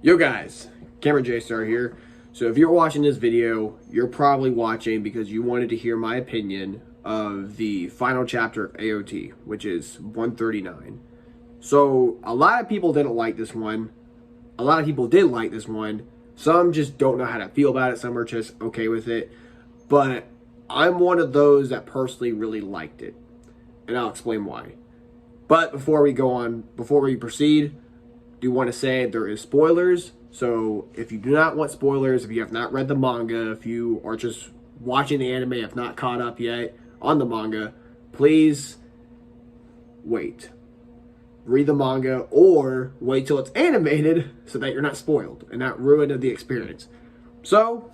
Yo guys, Cameron J Star here. So if you're watching this video, you're probably watching because you wanted to hear my opinion of the final chapter of AOT, which is 139. So a lot of people didn't like this one. A lot of people did like this one. Some just don't know how to feel about it. Some are just okay with it. But I'm one of those that personally really liked it. And I'll explain why. But before we proceed, do want to say there is spoilers. So if you do not want spoilers, if you have not read the manga, if you are just watching the anime, have not caught up yet on the manga, please wait. Read the manga or wait till it's animated so that you're not spoiled and not ruined of the experience. So,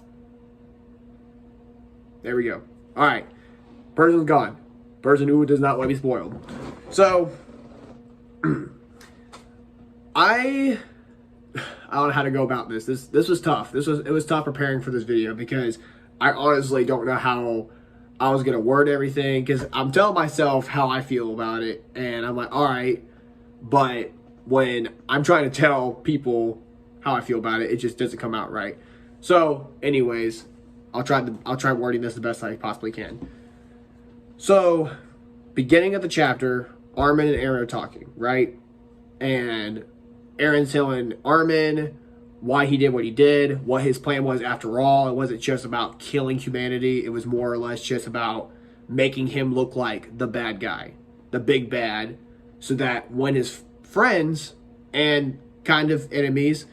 there we go. Alright. Person's gone. Person who does not want to be spoiled. So, I don't know how to go about this. This was tough. It was tough preparing for this video because I honestly don't know how I was gonna word everything because I'm telling myself how I feel about it, and I'm like, all right, but when I'm trying to tell people how I feel about it, it just doesn't come out right. So, anyways, I'll try wording this the best I possibly can. So, beginning of the chapter, Armin and Eren are talking, right? And Eren's telling Armin why he did what he did, what his plan was after all. It wasn't just about killing humanity. It was more or less just about making him look like the bad guy, the big bad, so that when his friends and kind of enemies,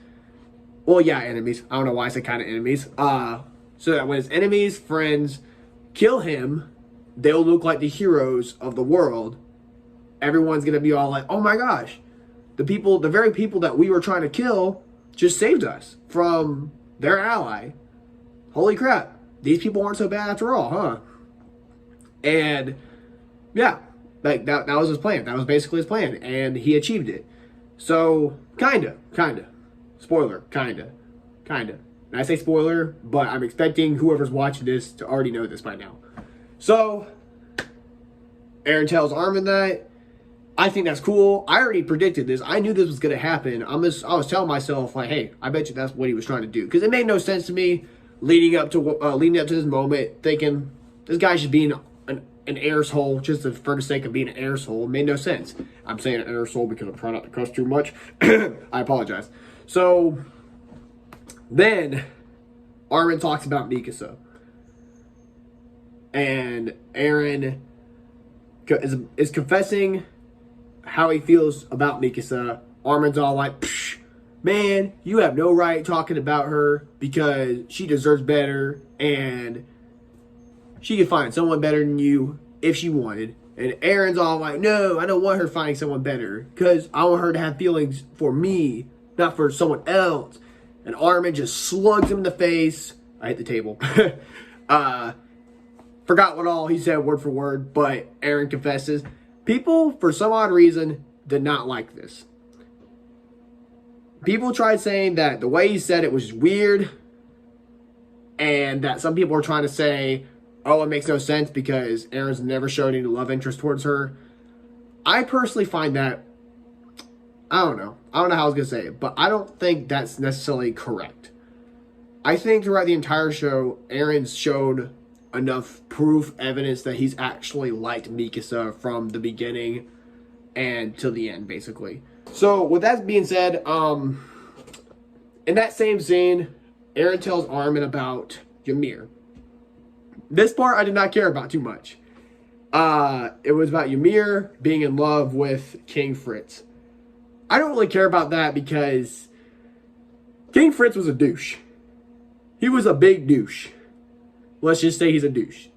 well, yeah, enemies. I don't know why I said kind of enemies. So that when his enemies, friends kill him, they'll look like the heroes of the world. Everyone's going to be all like, oh my gosh, the very people that we were trying to kill just saved us from their ally. Holy crap. These people aren't so bad after all, huh? And yeah, like that was his plan. That was basically his plan. And he achieved it. So, kinda. Spoiler, kinda. And I say spoiler, but I'm expecting whoever's watching this to already know this by now. So, Eren tells Armin that. I think that's cool. I already predicted this. I knew this was going to happen. I was telling myself, like, hey, I bet you that's what he was trying to do. Because it made no sense to me leading up to this moment, thinking this guy's just being an arsehole just for the sake of being an arsehole. It made no sense. I'm saying an arsehole because I'm trying not to cuss too much. I apologize. So, then, Armin talks about Mikasa. And Eren is confessing how he feels about Mikasa. Armin's all like, psh, man, you have no right talking about her because she deserves better and she could find someone better than you if she wanted. And Eren's all like, no, I don't want her finding someone better because I want her to have feelings for me, not for someone else. And Armin just slugs him in the face. I hit the table. Forgot what all he said word for word, but Eren confesses. People, for some odd reason, did not like this. People tried saying that the way he said it was weird, and that some people were trying to say, oh, it makes no sense because Eren's never showed any love interest towards her. I personally find that, I don't know how I was going to say it, but I don't think that's necessarily correct. I think throughout the entire show, Eren's showed enough proof, evidence that he's actually liked Mikasa from the beginning and till the end, basically. So, with that being said, in that same scene, Eren tells Armin about Ymir. This part I did not care about too much. It was about Ymir being in love with King Fritz. I don't really care about that because King Fritz was a douche. He was a big douche. Let's just say he's a douche.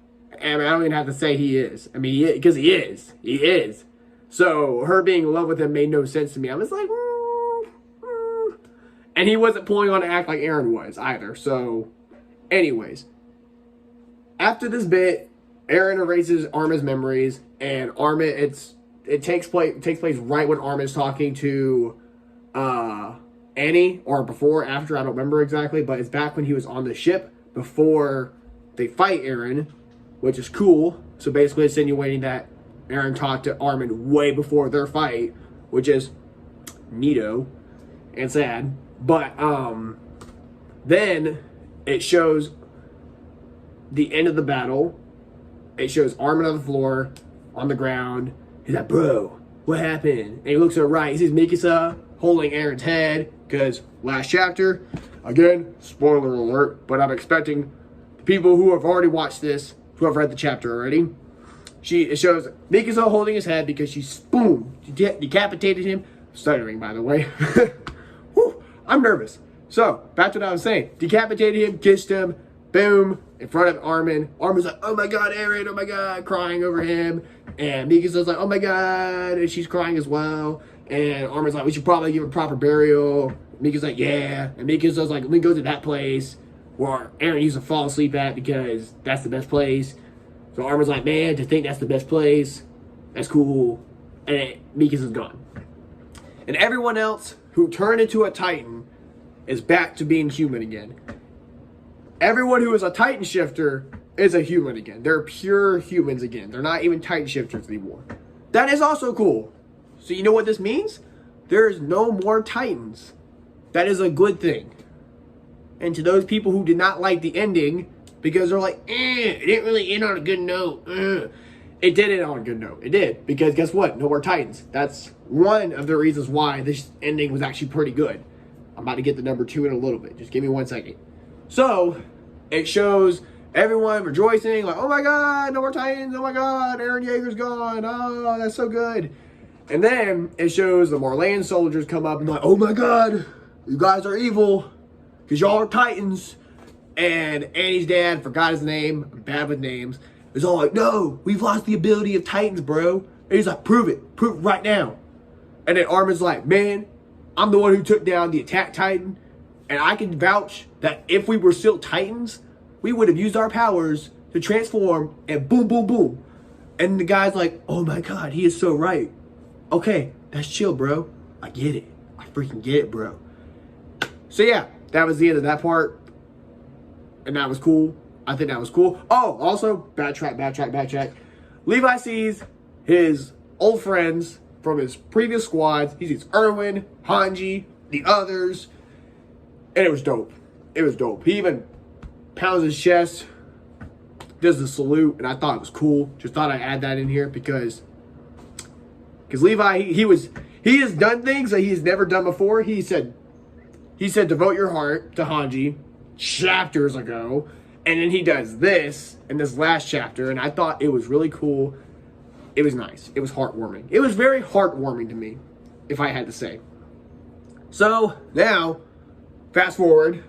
I mean, I don't even have to say he is. I mean, because he is. He is. So, her being in love with him made no sense to me. I was like, And he wasn't pulling on to act like Eren was either. So, anyways. After this bit, Eren erases Armin's memories. And Armin, it takes place right when Armin's talking to Annie. Or before, after, I don't remember exactly. But it's back when he was on the ship before they fight Eren, which is cool. So basically insinuating that Eren talked to Armin way before their fight, which is neato. and sad. But then it shows the end of the battle. It shows Armin on the floor, on the ground. He's like, bro, what happened? And he looks to the right. He sees Mikasa holding Aaron's head, because last chapter, again, spoiler alert, but I'm expecting people who have already watched this, who have read the chapter already, it shows Mikasa holding his head because she, boom, decapitated him. Stuttering, by the way. Whew, I'm nervous. So, back to what I was saying. Decapitated him, kissed him, boom, in front of Armin. Armin's like, oh my god, Aaron, oh my god, crying over him. And Mikasa's like, oh my god, and she's crying as well. And Armin's like, we should probably give a proper burial. Mika's like, yeah. And Mikasa's like, let me go to that place where Aaron used to fall asleep at because that's the best place. So Armin's like, man, to think that's the best place, that's cool. And Mikasa's gone. And everyone else who turned into a Titan is back to being human again. Everyone who is a Titan shifter is a human again. They're pure humans again. They're not even Titan shifters anymore. That is also cool. So you know what this means? There's no more Titans. That is a good thing. And to those people who did not like the ending, because they're like, it didn't really end on a good note. It did end on a good note. It did. Because guess what? No more Titans. That's one of the reasons why this ending was actually pretty good. I'm about to get the number 2 in a little bit. Just give me 1 second. So, it shows everyone rejoicing, like, oh my god, no more Titans, oh my god, Eren Yeager's gone, oh, that's so good. And then it shows the Marleyan soldiers come up and like, oh my god, you guys are evil, because y'all are Titans. And Annie's dad, forgot his name, I'm bad with names, is all like, no, we've lost the ability of Titans, bro. And he's like, prove it right now. And then Armin's like, man, I'm the one who took down the Attack Titan, and I can vouch that if we were still Titans, we would have used our powers to transform and boom, boom, boom. And the guy's like, oh my god, he is so right. Okay, that's chill, bro. I get it. I freaking get it, bro. So yeah, that was the end of that part. And that was cool. I think that was cool. Oh, also, backtrack. Levi sees his old friends from his previous squads. He sees Erwin, Hanji, the others. And it was dope. It was dope. He even pounds his chest, does the salute, and I thought it was cool. Just thought I'd add that in here because Levi, he has done things that he's never done before. He said, devote your heart to Hanji chapters ago, and then he does this in this last chapter, and I thought it was really cool. It was nice. It was heartwarming. It was very heartwarming to me, if I had to say. So now, fast forward,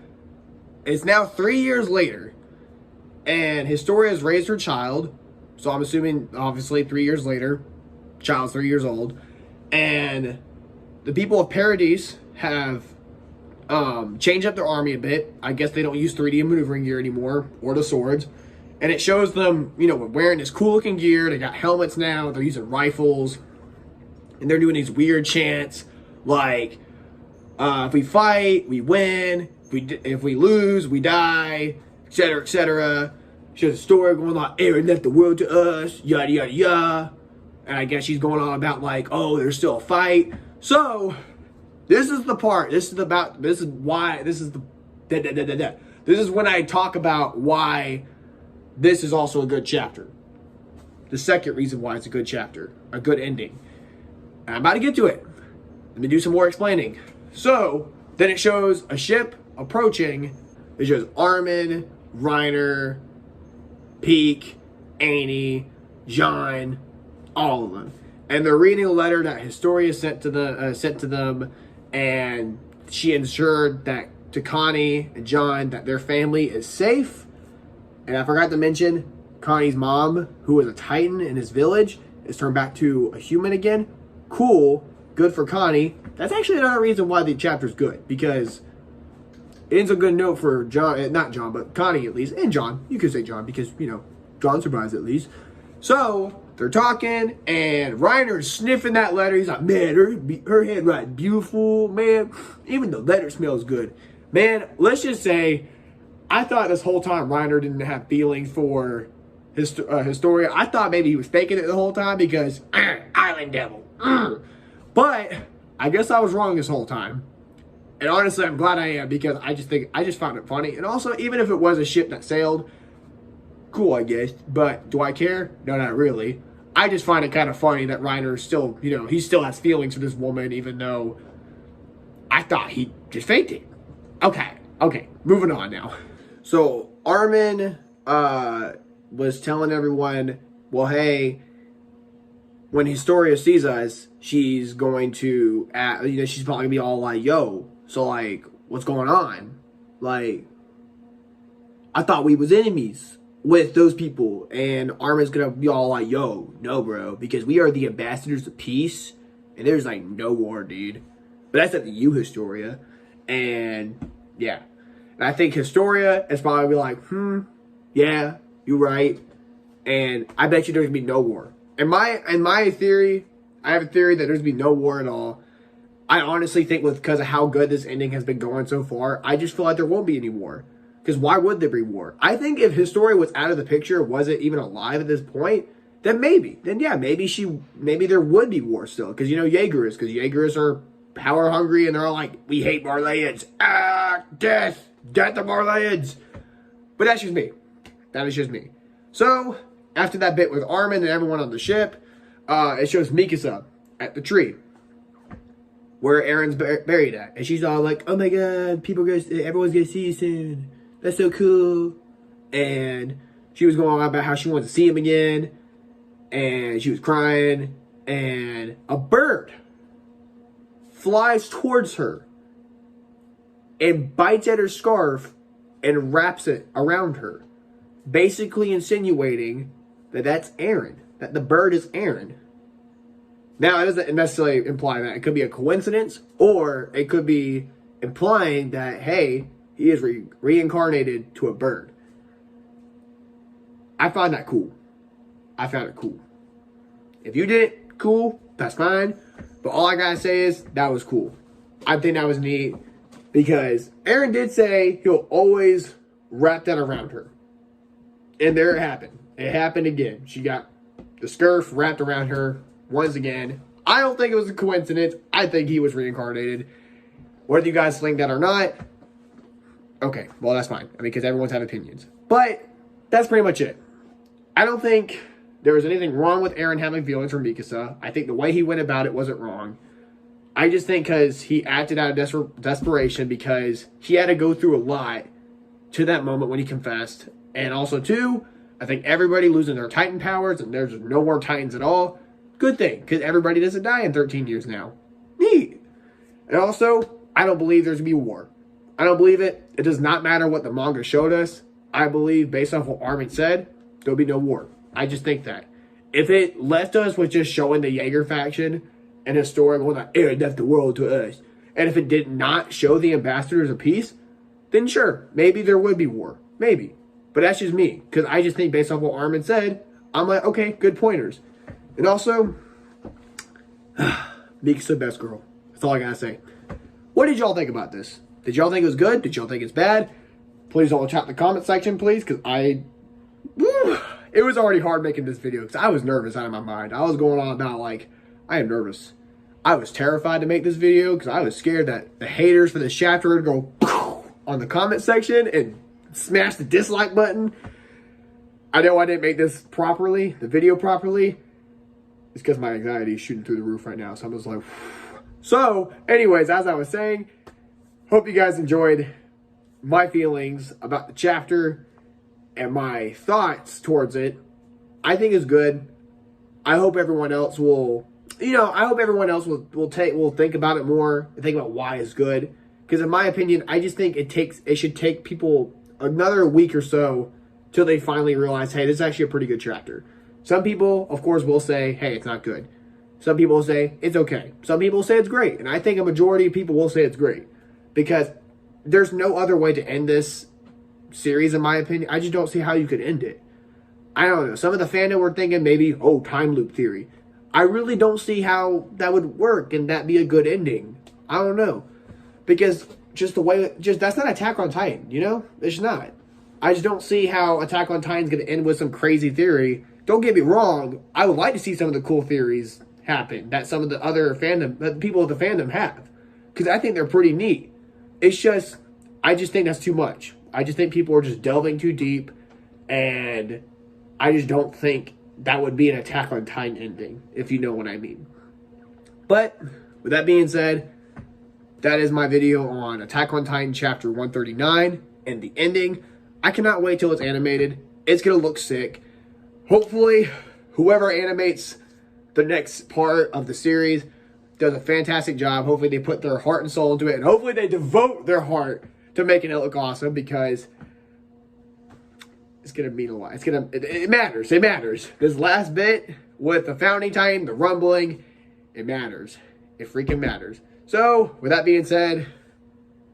it's now 3 years later, and Historia has raised her child, so I'm assuming, obviously, 3 years later, child's 3 years old, and the people of Paradise have changed up their army a bit. I guess they don't use 3D maneuvering gear anymore, or the swords, and it shows them, wearing this cool-looking gear. They got helmets now, they're using rifles, and they're doing these weird chants, like, if we fight, we win. If we lose, we die, etc., etc. She has a story going on, Eren left the world to us, yada, yada, yada. And I guess she's going on about, like, oh, there's still a fight. So, this is the part. This is when I talk about why this is also a good chapter. The second reason why it's a good chapter. A good ending. And I'm about to get to it. Let me do some more explaining. So, then it shows a ship approaching. It shows Armin, Reiner, Peak, Annie, John, all of them. And they're reading a letter that Historia sent to them, and she ensured that to Connie and John that their family is safe. And I forgot to mention, Connie's mom, who was a Titan in his village, is turned back to a human again. Cool. Good for Connie. That's actually another reason why the chapter's good, because it ends a good note for John, not John, but Connie at least, and John. You could say John, because, John survives at least. So, they're talking, and Reiner's sniffing that letter. He's like, man, her handwriting beautiful, man. Even the letter smells good. Man, let's just say, I thought this whole time Reiner didn't have feelings for Historia. I thought maybe he was faking it the whole time because, Island Devil. But, I guess I was wrong this whole time. And honestly, I'm glad I am, because I just found it funny. And also, even if it was a ship that sailed, cool, I guess. But do I care? No, not really. I just find it kind of funny that Reiner still, he still has feelings for this woman, even though I thought he just faked it. Okay, moving on now. So Armin was telling everyone, well, hey, when Historia sees us, she's going to, she's probably gonna be all like, yo, so like, what's going on? Like, I thought we was enemies with those people. And Armin's gonna be all like, yo, no, bro, because we are the ambassadors of peace, and there's like no war, dude. But that's up to you, Historia. And yeah. And I think Historia is probably like, yeah, you're right. And I bet you there's gonna be no war. In my theory, I have a theory that there's gonna be no war at all. I honestly think because of how good this ending has been going so far, I just feel like there won't be any war. Because why would there be war? I think if Historia was out of the picture, wasn't even alive at this point, then maybe. Then yeah, maybe there would be war still. Because Jaegerists are power hungry, and they're all like, we hate Marleyans. Death to Marleyans. But that's just me. That is just me. So, after that bit with Armin and everyone on the ship, it shows Mikasa at the tree where Aaron's buried at. And she's all like, oh my god, everyone's gonna see you soon. That's so cool. And she was going on about how she wanted to see him again. And she was crying. And a bird flies towards her and bites at her scarf and wraps it around her, basically insinuating that that's Aaron, that the bird is Aaron. Now, it doesn't necessarily imply that. It could be a coincidence, or it could be implying that, hey, he is reincarnated to a bird. I find that cool. I found it cool. If you did it, cool, that's fine. But all I gotta say is, that was cool. I think that was neat, because Aaron did say he'll always wrap that around her. And there it happened. It happened again. She got the scarf wrapped around her once again. I don't think it was a coincidence. I think he was reincarnated. Whether you guys think that or not, okay, well, that's fine. I mean, because everyone's have opinions. But that's pretty much it. I don't think there was anything wrong with Aaron having feelings for Mikasa. I think the way he went about it wasn't wrong. I just think because he acted out of desperation, because he had to go through a lot to that moment when he confessed. And also, too, I think everybody losing their Titan powers and there's no more Titans at all. Good thing, because everybody doesn't die in 13 years now. Neat. And also, I don't believe there's going to be war. I don't believe it. It does not matter what the manga showed us. I believe, based off what Armin said, there'll be no war. I just think that. If it left us with just showing the Jaeger faction and his story going like, Aaron left the world to us, and if it did not show the ambassadors of peace, then sure, maybe there would be war. Maybe. But that's just me, because I just think based off what Armin said, I'm like, okay, good pointers. And also, Mika's the best girl. That's all I gotta say. What did y'all think about this? Did y'all think it was good? Did y'all think it's bad? Please don't chat in the comment section, please, because it was already hard making this video, because I was nervous out of my mind. I was going on about, like, I am nervous. I was terrified to make this video, because I was scared that the haters for this chapter would go on the comment section and smash the dislike button. I know I didn't make this properly, the video properly. It's because my anxiety is shooting through the roof right now. So I'm just like, so anyways, as I was saying, hope you guys enjoyed my feelings about the chapter and my thoughts towards it. I think it's good. I hope everyone else will, will think about it more and think about why it's good. Because in my opinion, I just think it should take people another week or so till they finally realize, hey, this is actually a pretty good chapter. Some people, of course, will say, hey, it's not good. Some people will say, it's okay. Some people will say it's great. And I think a majority of people will say it's great. Because there's no other way to end this series, in my opinion. I just don't see how you could end it. I don't know. Some of the fandom were thinking maybe, oh, time loop theory. I really don't see how that would work and that be a good ending. I don't know. Because just the way, that's not Attack on Titan, you know? It's not. I just don't see how Attack on Titan's going to end with some crazy theory. Don't get me wrong, I would like to see some of the cool theories happen that some of the other people of the fandom have. Because I think they're pretty neat. it's just, I just think that's too much. I just think people are just delving too deep, and I just don't think that would be an Attack on Titan ending, if you know what I mean. But with that being said, that is my video on Attack on Titan Chapter 139 and the ending. I cannot wait till it's animated. It's going to look sick. Hopefully, whoever animates the next part of the series does a fantastic job. Hopefully, they put their heart and soul into it. And hopefully, they devote their heart to making it look awesome, because it's going to mean a lot. It matters. It matters. This last bit with the Founding Titan, the rumbling, it matters. It freaking matters. So, with that being said,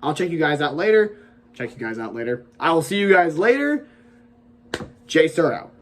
I'll check you guys out later. I will see you guys later. J-Star out.